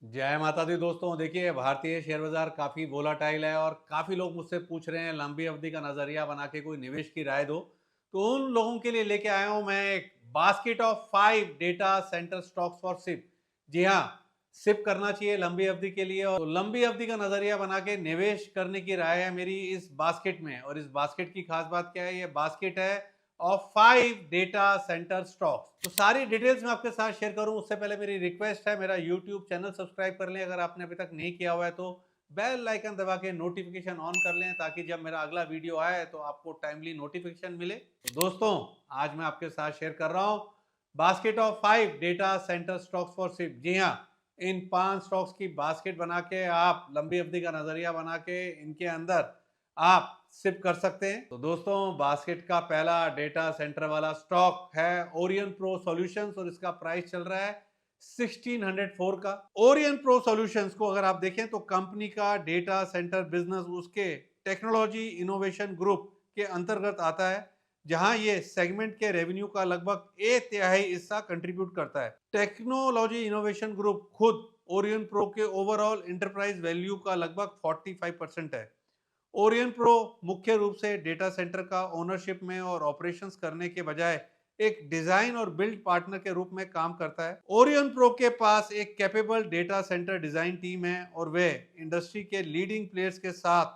जय माता दी दोस्तों। देखिए, भारतीय शेयर बाजार काफ़ी वोलाटाइल है और काफ़ी लोग मुझसे पूछ रहे हैं लंबी अवधि का नज़रिया बना के कोई निवेश की राय दो। तो उन लोगों के लिए लेके आया हूं मैं एक basket of 5 data center stocks for SIP. जी हाँ, सिप करना चाहिए लंबी अवधि के लिए, और तो लंबी अवधि का नज़रिया बना के निवेश करने की राय है मेरी इस बास्केट में। और इस बास्केट की खास बात क्या है? ये बास्केट है ऑफ 5 डेटा सेंटर स्टॉक्स। तो सारी डिटेल्स मैं आपके साथ शेयर करूं उससे पहले मेरी रिक्वेस्ट है, मेरा यूट्यूब चैनल सब्सक्राइब कर लें अगर आपने अभी तक नहीं किया हुआ है, तो बेल आइकन दबा के नोटिफिकेशन ऑन कर लें ताकि जब मेरा अगला वीडियो आए तो आपको टाइमली नोटिफिकेशन मिले। तो दोस्तों, आज मैं आपके साथ शेयर कर रहा हूं basket of 5 data center stocks for SIP. जी हाँ, इन 5 स्टॉक्स की बास्केट बना के आप लंबी अवधि का नजरिया बना के इनके अंदर आप सिप कर सकते हैं। तो दोस्तों, बास्केट का पहला डेटा सेंटर वाला स्टॉक है ओरियन प्रो सॉल्यूशंस और इसका प्राइस चल रहा है 1604 का। ओरियन प्रो सॉल्यूशंस को अगर आप देखें तो कंपनी का डेटा सेंटर बिजनेस उसके टेक्नोलॉजी इनोवेशन ग्रुप के अंतर्गत आता है, जहां ये सेगमेंट के रेवेन्यू का लगभग एक तिहाई हिस्सा कंट्रीब्यूट करता है। टेक्नोलॉजी इनोवेशन ग्रुप खुद ओरियन प्रो के ओवरऑल इंटरप्राइज वैल्यू का लगभग 45% है। ओरियन प्रो मुख्य रूप से डेटा सेंटर का ओनरशिप में और ऑपरेशंस करने के बजाय एक डिजाइन और बिल्ड पार्टनर के रूप में काम करता है। ओरियन प्रो के पास एक capable data centre design team है और वे इंडस्ट्री के लीडिंग प्लेयर्स के साथ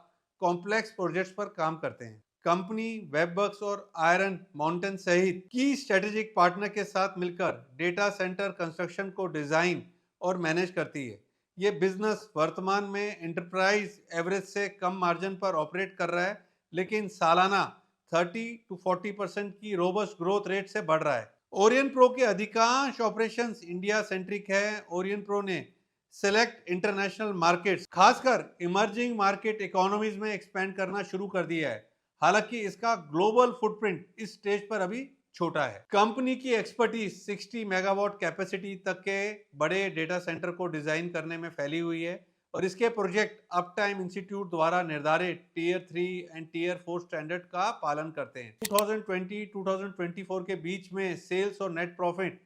कॉम्प्लेक्स प्रोजेक्ट्स पर काम करते हैं। कंपनी वेबवर्क्स और आयरन माउंटेन सहित की स्ट्रेटेजिक पार्टनर के साथ मिलकर डेटा सेंटर कंस्ट्रक्शन को डिजाइन और मैनेज करती है। ये बिजनेस वर्तमान में एंटरप्राइज एवरेज से कम मार्जिन पर ऑपरेट कर रहा है, लेकिन सालाना 30 to 40% की रोबस्ट ग्रोथ रेट से बढ़ रहा है। ओरियन प्रो के अधिकांश ऑपरेशंस इंडिया सेंट्रिक है। ओरियन प्रो ने सेलेक्ट इंटरनेशनल मार्केट्स, खासकर इमर्जिंग मार्केट इकोनॉमीज में एक्सपेंड करना शुरू कर दिया है। हालांकि इसका ग्लोबल फुटप्रिंट इस स्टेज पर अभी छोटा है। कंपनी की एक्सपर्टीज 60 मेगावाट कैपेसिटी तक के बड़े डेटा सेंटर को डिजाइन करने में फैली हुई है और इसके प्रोजेक्ट अपटाइम इंस्टीट्यूट द्वारा निर्धारित टीयर 3 एंड टीयर 4 स्टैंडर्ड का पालन करते हैं। 2020-2024 के बीच में सेल्स और नेट प्रॉफिट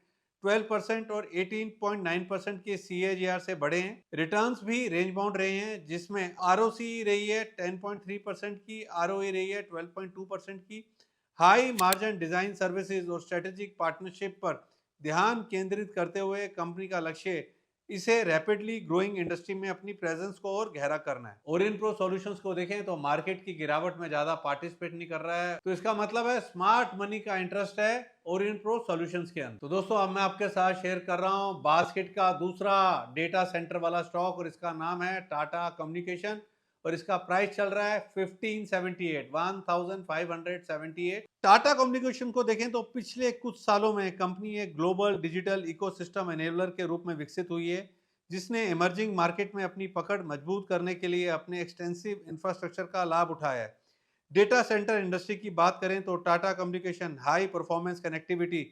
12% और 18.9% के सीएजीआर से बढ़े हैं। रिटर्न्स भी रेंज बाउंड रहे हैं, जिसमें आरओसी रही है 10.3% की, आरओई रही है 12.2% की। हाई मार्जिन डिजाइन सर्विसेज और स्ट्रेटेजिक पार्टनरशिप पर ध्यान केंद्रित करते हुए कंपनी का लक्ष्य इसे रैपिडली ग्रोइंग इंडस्ट्री में अपनी प्रेजेंस को और गहरा करना है। ओरियन प्रो सॉल्यूशंस को देखें तो मार्केट की गिरावट में ज्यादा पार्टिसिपेट नहीं कर रहा है, तो इसका मतलब है स्मार्ट मनी का इंटरेस्ट है ओरियन प्रो सॉल्यूशंस के अंदर। तो दोस्तों, अब मैं आपके साथ शेयर कर रहा हूं बास्केट का दूसरा डेटा सेंटर वाला स्टॉक और इसका नाम है टाटा कम्युनिकेशन और इसका प्राइस चल रहा है 1578 टाटा कम्युनिकेशन को देखें तो पिछले कुछ सालों में कंपनी एक ग्लोबल डिजिटल इकोसिस्टम एनेबलर के रूप में विकसित हुई है, जिसने इमर्जिंग मार्केट में अपनी पकड़ मजबूत करने के लिए अपने एक्सटेंसिव इंफ्रास्ट्रक्चर का लाभ उठाया है। डेटा सेंटर इंडस्ट्री की बात करें तो Tata communication high performance connectivity,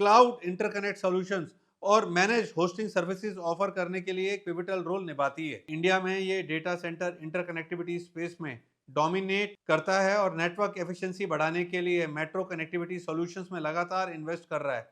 cloud interconnect solutions और मैनेज होस्टिंग सर्विसेज ऑफर करने के लिए एक पिवटल रोल निभाती है। इंडिया में ये डेटा सेंटर इंटरकनेक्टिविटी स्पेस में डोमिनेट करता है और नेटवर्क एफिशिएंसी बढ़ाने के लिए मेट्रो कनेक्टिविटी सॉल्यूशंस में लगातार इन्वेस्ट कर रहा है।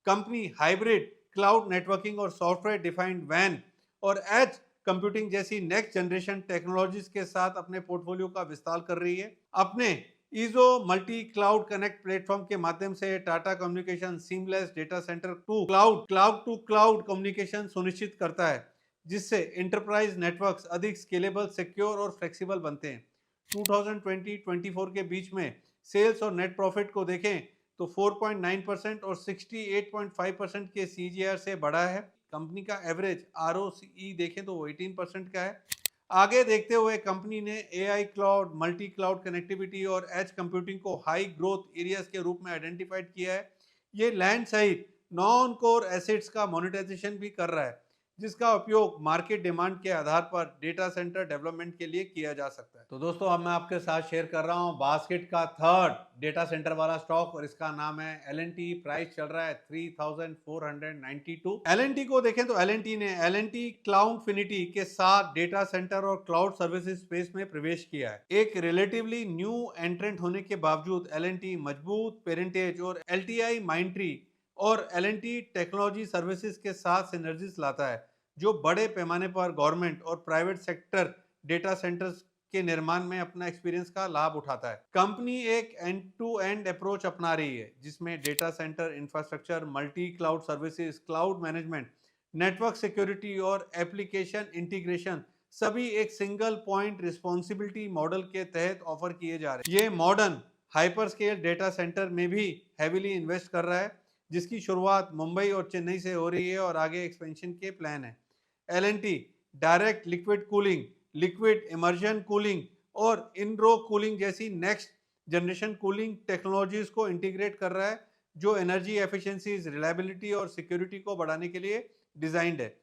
कंपनी हाइब्रिड क्लाउड नेटवर्किंग और सॉफ्टवेयर डिफाइंड वैन और एज कंप्यूटिंग जैसी नेक्स्ट जनरेशन टेक्नोलॉजीज के साथ अपने पोर्टफोलियो का विस्तार कर रही है। अपने IZO multi cloud connect platform के माध्यम से Tata communication seamless data centre to cloud communication सुनिश्चित करता है, जिससे एंटरप्राइज नेटवर्क्स अधिक स्केलेबल, सिक्योर और फ्लेक्सिबल बनते हैं। 2020-24 के बीच में सेल्स और नेट प्रॉफिट को देखें तो 4.9% और 68.5% के सीजीआर से बढ़ा है। कंपनी का एवरेज आरओसीई देखें तो वो 18% का है। आगे देखते हुए कंपनी ने AI cloud, multi cloud connectivity और एज कंप्यूटिंग को हाई ग्रोथ एरियाज के रूप में आइडेंटिफाइड किया है। ये लैंड सहित नॉन कोर एसेट्स का मोनेटाइजेशन भी कर रहा है, जिसका उपयोग मार्केट डिमांड के आधार पर डेटा सेंटर डेवलपमेंट के लिए किया जा सकता है। तो दोस्तों, अब मैं आपके साथ शेयर कर रहा हूं बास्केट का थर्ड डेटा सेंटर वाला स्टॉक और इसका नाम है एल प्राइस चल रहा है 3492। एल को देखें तो एल ने एल क्लाउडफिनिटी के साथ डेटा सेंटर और क्लाउड सर्विसेज स्पेस में प्रवेश किया है। एक रिलेटिवली न्यू एंट्रेंट होने के बावजूद एल मजबूत पेरेंटेज और एल माइंट्री और एल टेक्नोलॉजी सर्विसेज के साथ सिनर्जीज लाता है, जो बड़े पैमाने पर गवर्नमेंट और प्राइवेट सेक्टर डेटा सेंटर्स के निर्माण में अपना एक्सपीरियंस का लाभ उठाता है। कंपनी एक एंड टू एंड अप्रोच अपना रही है जिसमें data centre infrastructure, multi cloud services, cloud management, network security और एप्लीकेशन इंटीग्रेशन सभी एक सिंगल पॉइंट रिस्पॉन्सिबिलिटी मॉडल के तहत ऑफर किए जा रहे हैं। ये modern hyper scale data centre में भी हैविली इन्वेस्ट कर रहा है, जिसकी शुरुआत मुंबई और चेन्नई से हो रही है और आगे एक्सपेंशन के प्लान है। L direct liquid cooling, liquid immersion cooling और इन रो कूलिंग जैसी नेक्स्ट जनरेशन कूलिंग टेक्नोलॉजीज को इंटीग्रेट कर रहा है, जो एनर्जी एफिशिएंसीज, रिलायबिलिटी और सिक्योरिटी को बढ़ाने के लिए डिजाइंड है।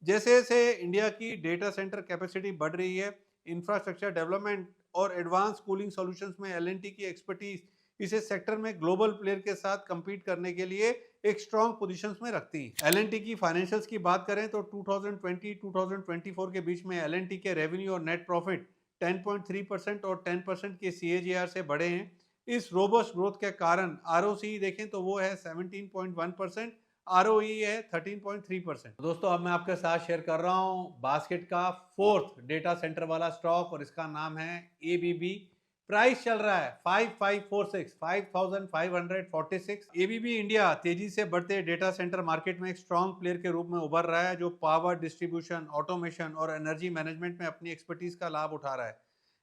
जैसे जैसे इंडिया की डेटा सेंटर कैपेसिटी बढ़ रही है, इंफ्रास्ट्रक्चर डेवलपमेंट और एडवांस कूलिंग सॉल्यूशंस में एल की एक्सपर्टीज इसे सेक्टर में ग्लोबल प्लेयर के साथ compete करने के लिए एक स्ट्रॉन्ग पोजीशंस में रखती है। एल की फाइनेंशियल्स की बात करें तो 2020-2024 के बीच में एल के रेवेन्यू और नेट प्रॉफिट 10.3% और 10% के CAGR से बढ़े हैं। इस रोबस्ट ग्रोथ के कारण ROCE देखें तो वो है 17.1%, ROE है 13.3%। दोस्तों अब मैं आपके साथ शेयर कर रहा हूँ बास्केट का फोर्थ डेटा सेंटर वाला स्टॉक और इसका नाम है ABB। प्राइस चल रहा है 5546, 5546। एबीबी इंडिया तेजी से बढ़ते डेटा सेंटर मार्केट में एक स्ट्रॉन्ग प्लेयर के रूप में उभर रहा है, जो पावर डिस्ट्रीब्यूशन, ऑटोमेशन और एनर्जी मैनेजमेंट में अपनी एक्सपर्टीज का लाभ उठा रहा है।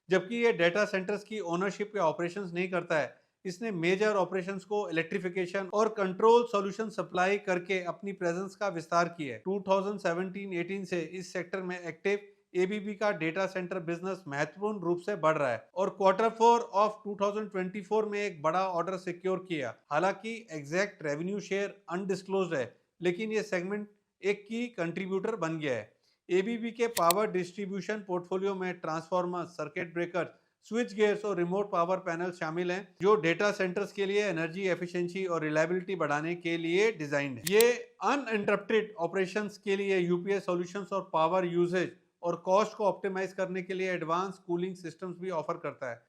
जबकि ये डेटा सेंटर्स की ओनरशिप या ऑपरेशंस नहीं करता है, इसने मेजर ऑपरेशंस को इलेक्ट्रिफिकेशन और कंट्रोल सॉल्यूशन सप्लाई करके अपनी प्रेजेंस का विस्तार किया है। 2017-18 से इस सेक्टर में एक्टिव एबीबी का डेटा सेंटर बिजनेस महत्वपूर्ण रूप से बढ़ रहा है और Q4 ऑफ 2024 में एक बड़ा ऑर्डर सिक्योर किया। हालांकि एग्जैक्ट रेवेन्यू शेयर अनडिस्क्लोज्ड है, लेकिन ये सेगमेंट एक की कंट्रीब्यूटर बन गया है। एबीबी के पावर डिस्ट्रीब्यूशन पोर्टफोलियो में transformer, circuit breaker, switch gears और रिमोट पावर पैनल शामिल हैं, जो डेटा सेंटर्स के लिए एनर्जी एफिशिएंसी और रिलायबिलिटी बढ़ाने के लिए डिजाइंड है। ये अनइंटरप्टेड ऑपरेशंस के लिए यूपीएस सॉल्यूशंस और पावर यूजेज और कॉस्ट को ऑप्टिमाइज करने के लिए एडवांस कूलिंग सिस्टम्स भी ऑफर करता है।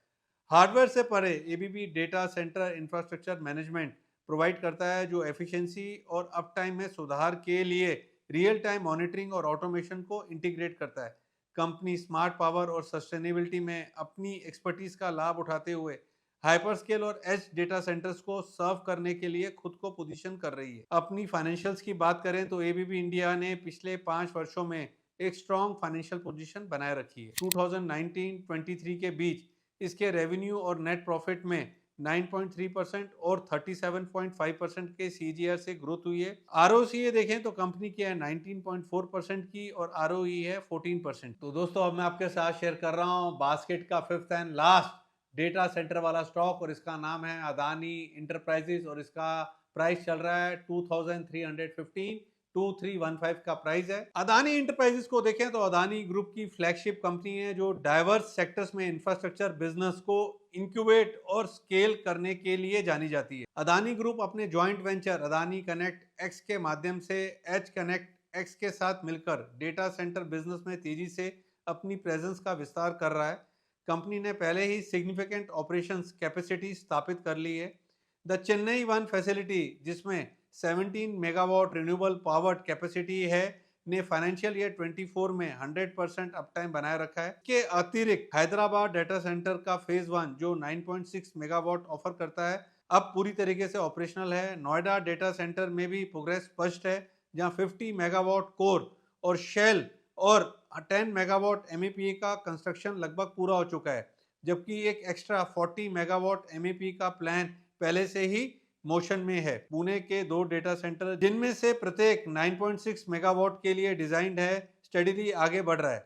हार्डवेयर से परे ABB data centre infrastructure management provide करता है, जो एफिशिएंसी और अप टाइम में सुधार के लिए रियल टाइम मॉनिटरिंग और ऑटोमेशन को इंटीग्रेट करता है। कंपनी स्मार्ट पावर और सस्टेनेबिलिटी में अपनी एक्सपर्टीज का लाभ उठाते हुए हाइपर स्केल और एज डेटा सेंटर्स को सर्व करने के लिए खुद को पोजीशन कर रही है। अपनी फाइनेंशियल्स की बात करें तो एबीबी इंडिया ने पिछले 5 वर्षों में एक स्ट्रॉन्ग फाइनेंशियल पोजीशन बनाए रखी है। 2019-23 के बीच इसके रेवेन्यू और नेट प्रॉफिट में 9.3% और 37.5% के CAGR से ग्रोथ हुई है। ROCE देखें तो कंपनी की है 19.4% की और ROE है 14%। तो दोस्तों अब मैं आपके साथ शेयर कर रहा हूं बास्केट का fifth and last data centre वाला स्टॉक और इसका नाम है अदानी इंटरप्राइजेज और इसका प्राइस चल रहा है 2315, 2315 का प्राइस है। अदानी इंटरप्राइजेस को देखें तो अदानी ग्रुप की फ्लैगशिप कंपनी है, जो डाइवर्स सेक्टर्स में इंफ्रास्ट्रक्चर बिजनेस को इंक्यूबेट और स्केल करने के लिए जानी जाती है। अदानी ग्रुप अपने joint venture Adani connect x के माध्यम से एच कनेक्ट एक्स के साथ मिलकर डेटा सेंटर बिजनेस में तेजी से अपनी प्रेजेंस का विस्तार कर रहा है। कंपनी ने पहले ही सिग्निफिकेंट ऑपरेशंस कैपेसिटी स्थापित कर ली है। द चेन्नई वन फैसिलिटी, जिसमें 17 मेगावाट रिन्यूएबल पावर कैपेसिटी है, ने फाइनेंशियल ईयर 24 में 100% अपटाइम बनाए रखा है। के अतिरिक्त हैदराबाद डेटा सेंटर का फेज 1 जो 9.6 मेगावाट ऑफर करता है, अब पूरी तरीके से ऑपरेशनल है। नोएडा डेटा सेंटर में भी प्रोग्रेस स्पष्ट है, जहां 50 मेगावाट कोर और शेल और 10 मेगावाट MEP का कंस्ट्रक्शन लगभग पूरा हो चुका है, जबकि एक एक्स्ट्रा 40 मेगावाट MEP का प्लान पहले से ही मोशन में है। पुणे के 2 डेटा सेंटर, जिनमें से प्रत्येक 9.6 मेगावाट के लिए डिजाइंड है, स्टडीली आगे बढ़ रहा है।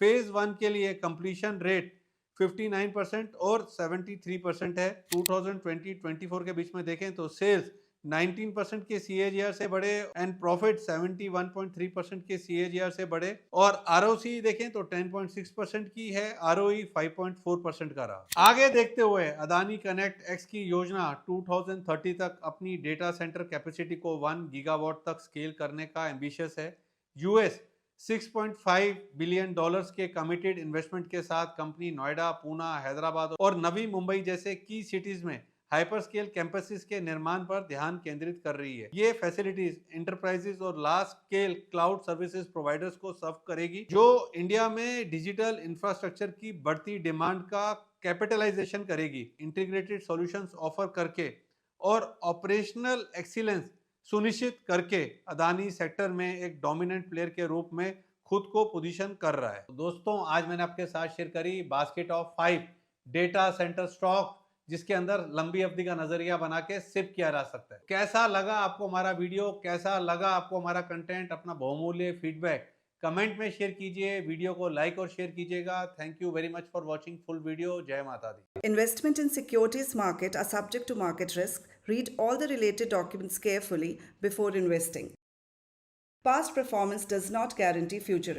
फेज 1 के लिए कंप्लीशन रेट 59% और 73% है। 2020-24 के बीच में देखें तो सेल्स 19% के CAGR से बढ़े एंड प्रॉफिट 71.3% के CAGR से बढ़े और ROCE देखें तो 10.6% की है, ROE 5.4% का रहा। आगे देखते हुए अदानी कनेक्ट एक्स की योजना 2030 तक अपनी डेटा सेंटर कैपेसिटी को 1 गीगावाट तक स्केल करने का एम्बिशियस है। US $6.5 बिलियन के कमिटेड इन्वेस्टमेंट के साथ कंपनी नोएडा, पूना, हैदराबाद और नवी मुंबई जैसे की सिटीज में हाइपर स्केल कैंपसेस के निर्माण पर ध्यान केंद्रित कर रही है। ये फैसिलिटीज इंटरप्राइजेस और large scale cloud services providers को सर्व करेगी, जो इंडिया में डिजिटल इंफ्रास्ट्रक्चर की बढ़ती डिमांड का कैपिटलाइजेशन करेगी। इंटीग्रेटेड सॉल्यूशंस ऑफर करके और ऑपरेशनल एक्सीलेंस सुनिश्चित करके अदानी सेक्टर में एक डोमिनेंट प्लेयर के रूप में खुद को पोजीशन कर रहा है। दोस्तों, आज मैंने आपके साथ शेयर करी basket of 5 data centre stock, जिसके अंदर लंबी अवधि का नजरिया बना के सिप किया जा सकता है। कैसा लगा आपको हमारा वीडियो, कैसा लगा आपको हमारा कंटेंट? अपना बहुमूल्य फीडबैक कमेंट में शेयर कीजिए, वीडियो को लाइक और शेयर कीजिएगा। Thank you very much for watching full video. जय माता दी। Investment in securities market are subject to market risk. Read all the related documents carefully before investing. Past performance does not guarantee future